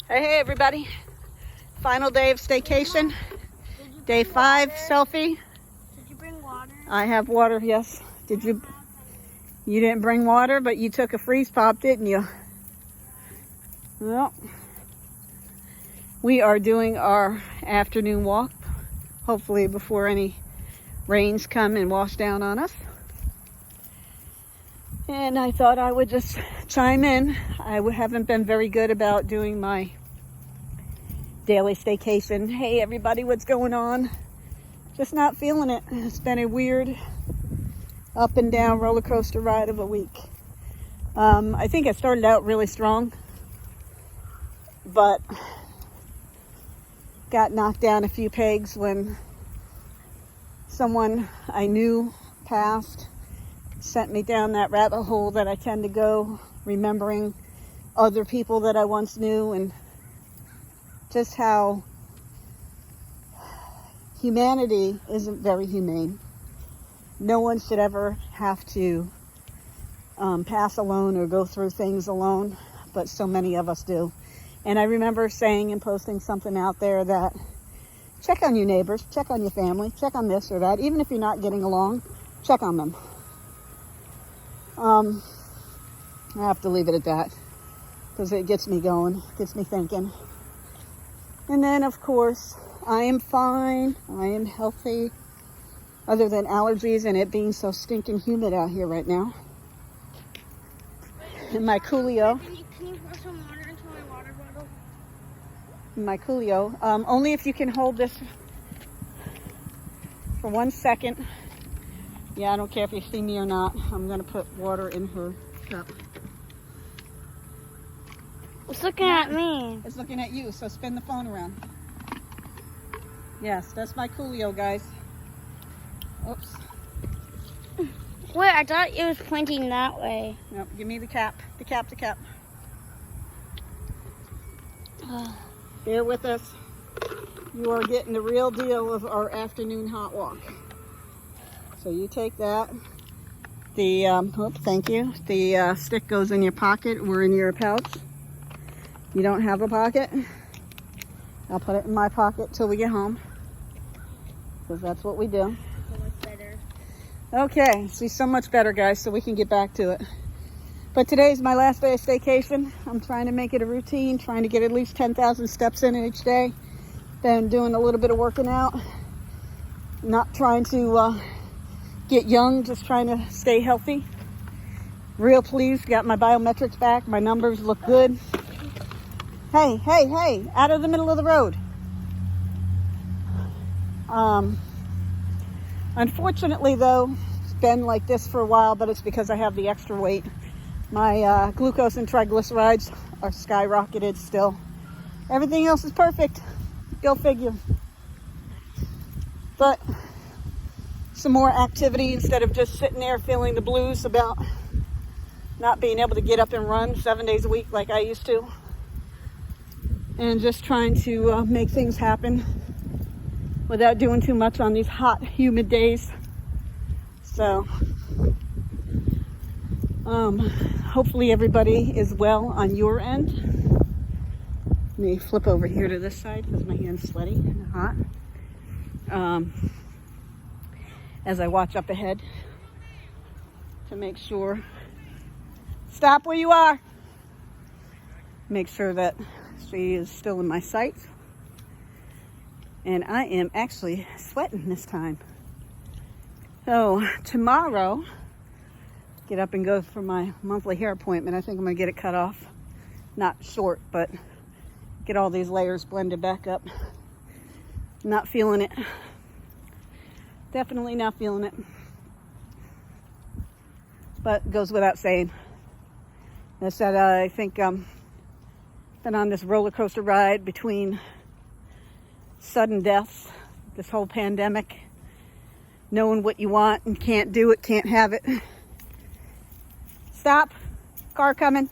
Hey everybody, final day of staycation, day 5, selfie. Did you bring water? I have water, yes. Did you? You didn't bring water, but you took a freeze pop, didn't you? Well, we are doing our afternoon walk, hopefully before any rains come and wash down on us. And I thought I would just chime in. I haven't been very good about doing my daily staycation. Hey everybody, what's going on? Just not feeling it. It's been a weird up and down roller coaster ride of a week. I think I started out really strong, but got knocked down a few pegs when someone I knew passed, sent me down that rabbit hole that I tend to go, remembering other people that I once knew and just how humanity isn't very humane. No one should ever have to pass alone or go through things alone, but so many of us do. And I remember saying and posting something out there that check on your neighbors, check on your family, check on this or that. Even if you're not getting along, check on them. I have to leave it at that because it gets me going, gets me thinking. And then, of course, I am fine. I am healthy, other than allergies and it being so stinking humid out here right now. And my Coolio. Can you pour some water into my water bottle? My Coolio. Only if you can hold this for 1 second. Yeah, I don't care if you see me or not. I'm going to put water in her cup. It's looking at me. It's looking at you, so spin the phone around. Yes, that's my Coolio, guys. Oops. Wait, I thought it was pointing that way. Nope, give me the cap. The cap. Bear with us. You are getting the real deal of our afternoon hot walk. So you take that. The, thank you. The stick goes in your pocket or in your pouch. You don't have a pocket? I'll put it in my pocket till we get home, because that's what we do. So much better. Okay, see, so much better, guys, so we can get back to it. But today's my last day of staycation. I'm trying to make it a routine, trying to get at least 10,000 steps in each day. Been doing a little bit of working out. Not trying to get young, just trying to stay healthy. Real pleased, got my biometrics back. My numbers look good. Hey, out of the middle of the road. Unfortunately, though, it's been like this for a while, but it's because I have the extra weight. My glucose and triglycerides are skyrocketed still. Everything else is perfect. Go figure. But some more activity instead of just sitting there feeling the blues about not being able to get up and run 7 days a week like I used to. And just trying to make things happen without doing too much on these hot, humid days. So, hopefully everybody is well on your end. Let me flip over here to this side because my hand's sweaty and hot. As I watch up ahead to make sure, stop where you are. Make sure that she is still in my sights. And I am actually sweating this time. So tomorrow, get up and go for my monthly hair appointment. I think I'm gonna get it cut off. Not short, but get all these layers blended back up. Not feeling it. Definitely not feeling it. But goes without saying. I said, I think been on this roller coaster ride between sudden deaths, this whole pandemic, knowing what you want and can't do it, can't have it. Stop, car coming.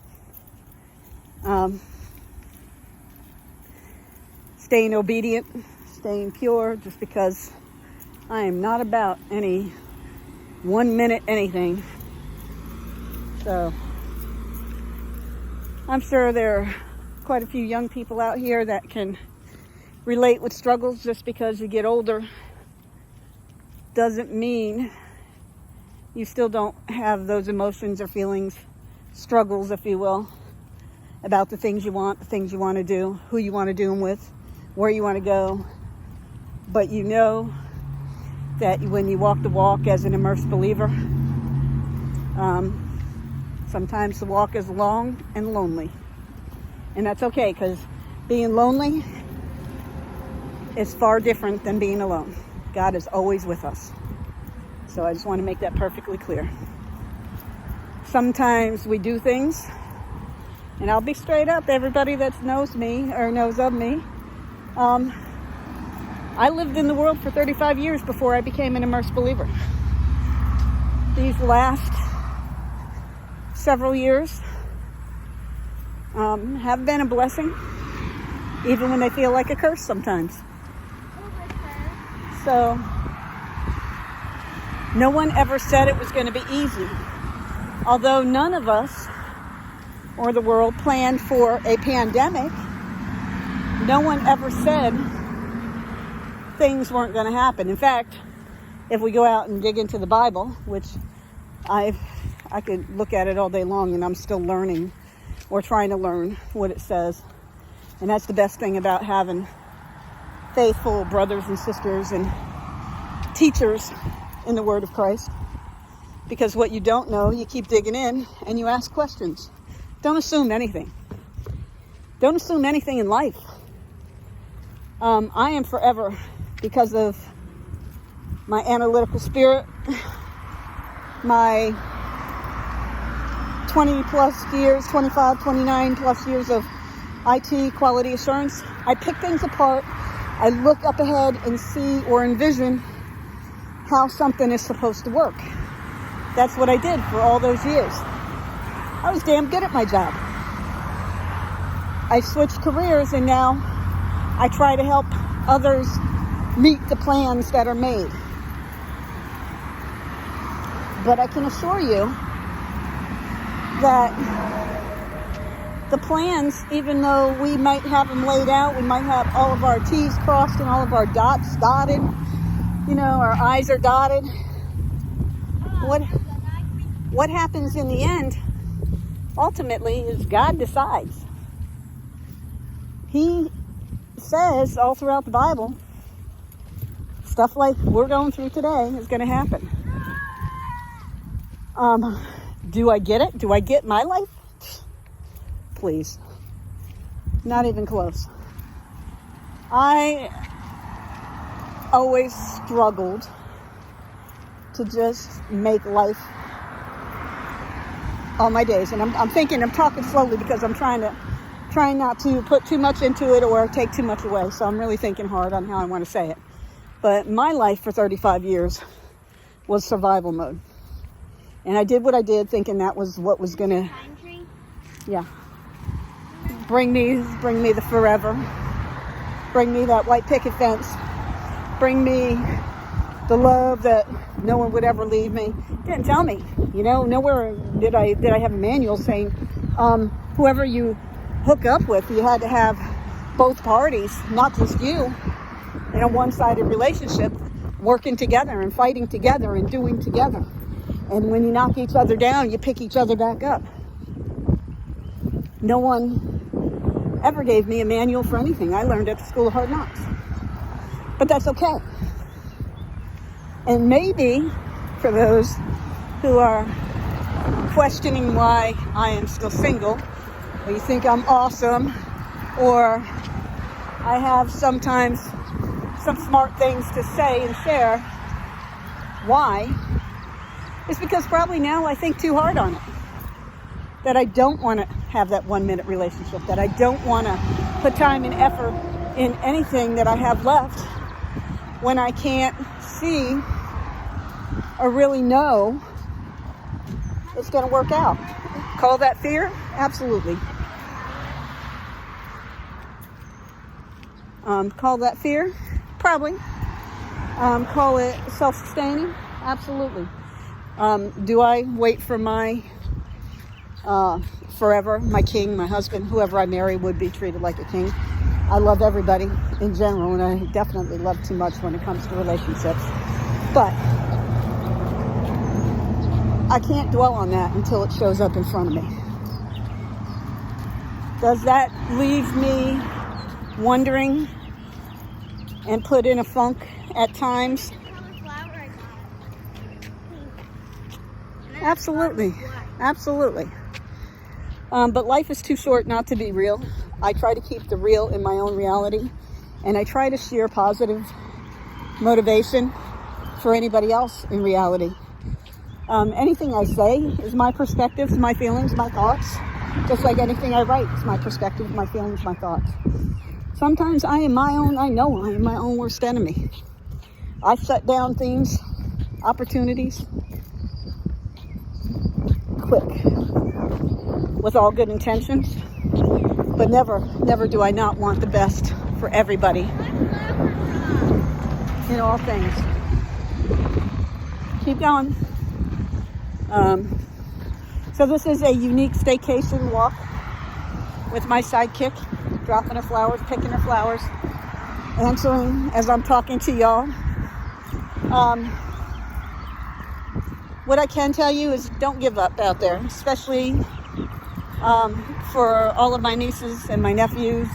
Staying obedient, staying pure, just because I am not about any 1 minute anything. So I'm sure there are quite a few young people out here that can relate with struggles. Just because you get older doesn't mean you still don't have those emotions or feelings, struggles, if you will, about the things you want, the things you want to do, who you want to do them with, where you want to go. But you know that when you walk the walk as an immersed believer, sometimes the walk is long and lonely. And that's okay, because being lonely is far different than being alone. God is always with us. So I just want to make that perfectly clear. Sometimes we do things, and I'll be straight up, everybody that knows me or knows of me, I lived in the world for 35 years before I became an immersed believer. These last several years have been a blessing, even when they feel like a curse sometimes. So, no one ever said it was going to be easy. Although none of us or the world planned for a pandemic, no one ever said things weren't going to happen. In fact, if we go out and dig into the Bible, which I could look at it all day long, and I'm still learning or trying to learn what it says. And that's the best thing about having faithful brothers and sisters and teachers in the Word of Christ. Because what you don't know, you keep digging in and you ask questions. Don't assume anything. Don't assume anything in life. I am forever, because of my analytical spirit, my 20 plus years, 25, 29 plus years of IT quality assurance, I pick things apart. I look up ahead and see or envision how something is supposed to work. That's what I did for all those years. I was damn good at my job. I switched careers, and now I try to help others meet the plans that are made. But I can assure you that the plans, even though we might have them laid out, we might have all of our T's crossed and all of our dots dotted, our I's are dotted. What happens in the end, ultimately, is God decides. He says all throughout the Bible, stuff like we're going through today is going to happen. Do I get it? Do I get my life? Please. Not even close. I always struggled to just make life all my days. And I'm talking slowly because I'm trying not to put too much into it or take too much away. So I'm really thinking hard on how I want to say it. But my life for 35 years was survival mode. And I did what I did thinking that was what was going to, bring me the forever. Bring me that white picket fence. Bring me the love that no one would ever leave me. Didn't tell me, nowhere did I have a manual saying, whoever you hook up with, you had to have both parties, not just you, in a one-sided relationship, working together and fighting together and doing together. And when you knock each other down, you pick each other back up. No one ever gave me a manual for anything. I learned at the School of Hard Knocks. But that's okay. And maybe for those who are questioning why I am still single, or you think I'm awesome, or I have sometimes some smart things to say and share, why? It's because probably now I think too hard on it. That I don't want to have that 1-minute relationship. That I don't want to put time and effort in anything that I have left when I can't see or really know it's going to work out. Call that fear? Absolutely. Call that fear? Probably. Call it self-sustaining? Absolutely. Do I wait for my forever. My king, my husband, whoever I marry would be treated like a king. I love everybody in general, and I definitely love too much when it comes to relationships. But I can't dwell on that until it shows up in front of me. Does that leave me wondering and put in a funk at times? Absolutely. Absolutely. But life is too short not to be real. I try to keep the real in my own reality, and I try to share positive motivation for anybody else in reality. Anything I say is my perspective, my feelings, my thoughts. Just like anything I write is my perspective, my feelings, my thoughts. Sometimes I am my own worst enemy. I shut down things, opportunities, quick, with all good intentions. But never do I not want the best for everybody in all things. Keep going. So this is a unique staycation walk with my sidekick, dropping her flowers, picking her flowers, answering as I'm talking to y'all. What I can tell you is don't give up out there, especially for all of my nieces and my nephews,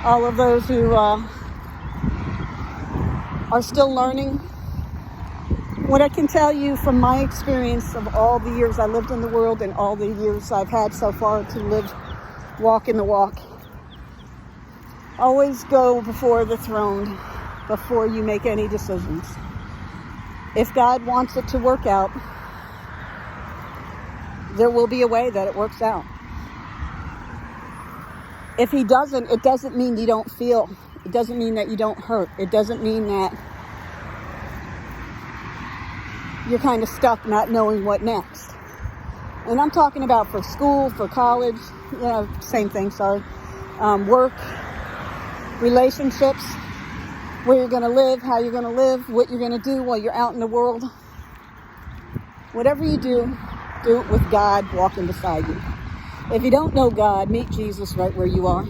all of those who are still learning. What I can tell you from my experience of all the years I lived in the world and all the years I've had so far to walk in the walk, always go before the throne before you make any decisions. If God wants it to work out, there will be a way that it works out. If he doesn't, it doesn't mean you don't feel. It doesn't mean that you don't hurt. It doesn't mean that you're kind of stuck not knowing what next. And I'm talking about for school, for college, same thing, work, relationships, where you're going to live, how you're going to live, what you're going to do while you're out in the world. Whatever you do, do it with God walking beside you. If you don't know God, meet Jesus right where you are.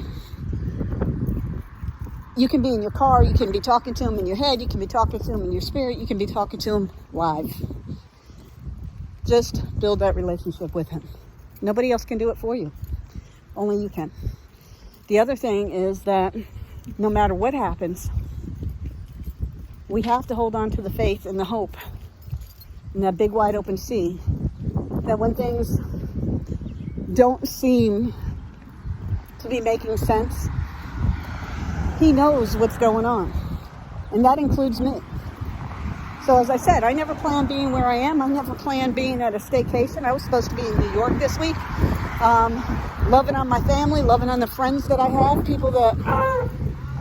You can be in your car, you can be talking to him in your head, you can be talking to him in your spirit, you can be talking to him live. Just build that relationship with him. Nobody else can do it for you. Only you can. The other thing is that no matter what happens, we have to hold on to the faith and the hope in that big wide open sea, that when things don't seem to be making sense, he knows what's going on, and that includes me. So as I said, I never planned being where I am. I never planned being at a staycation. I was supposed to be in New York this week, loving on my family, loving on the friends that I have, people that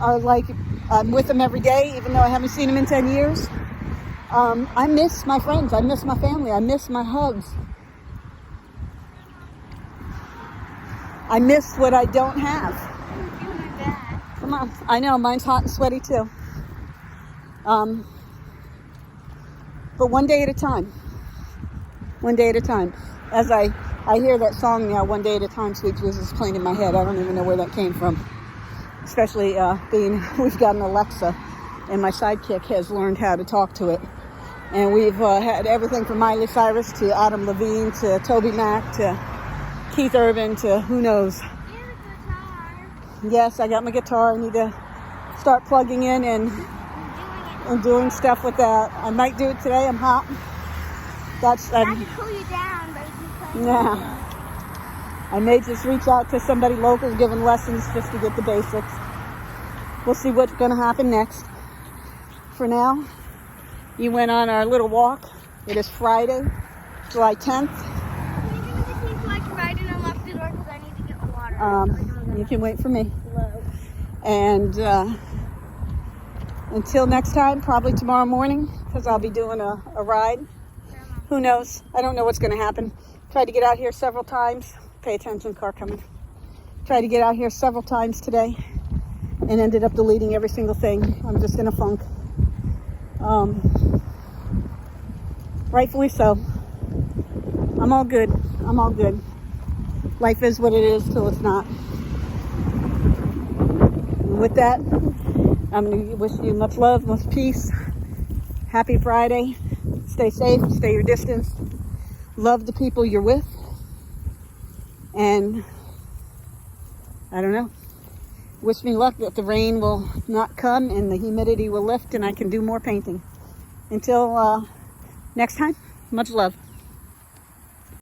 are like, I'm with them every day, even though I haven't seen them in 10 years. I miss my friends. I miss my family. I miss my hugs. I miss what I don't have. Come on. I know, mine's hot and sweaty too. But one day at a time. One day at a time. As I hear that song now, One Day at a Time, Sweet Jesus, playing in my head. I don't even know where that came from. Especially being we've got an Alexa, and my sidekick has learned how to talk to it. And we've had everything from Miley Cyrus to Adam Levine to Toby Mac to Keith Urban to who knows. Yes, I got my guitar. I need to start plugging in and doing stuff with that. I might do it today. I'm hot. I can cool you down, but you can play. Yeah. I may just reach out to somebody local giving lessons just to get the basics. We'll see what's going to happen next. For now, you went on our little walk. It is Friday, July 10th. Can you give me the key so I can ride and unlock the door because I need to get water? You can wait for me. Hello. And until next time, probably tomorrow morning, because I'll be doing a ride. Who knows? I don't know what's going to happen. Tried to get out here several times. Pay attention, car coming. Tried to get out here several times today and ended up deleting every single thing. I'm just in a funk. Rightfully so. I'm all good. Life is what it is till it's not. And with that, I'm going to wish you much love, much peace. Happy Friday. Stay safe, stay your distance. Love the people you're with. And I don't know. Wish me luck that the rain will not come and the humidity will lift and I can do more painting. Until next time, much love.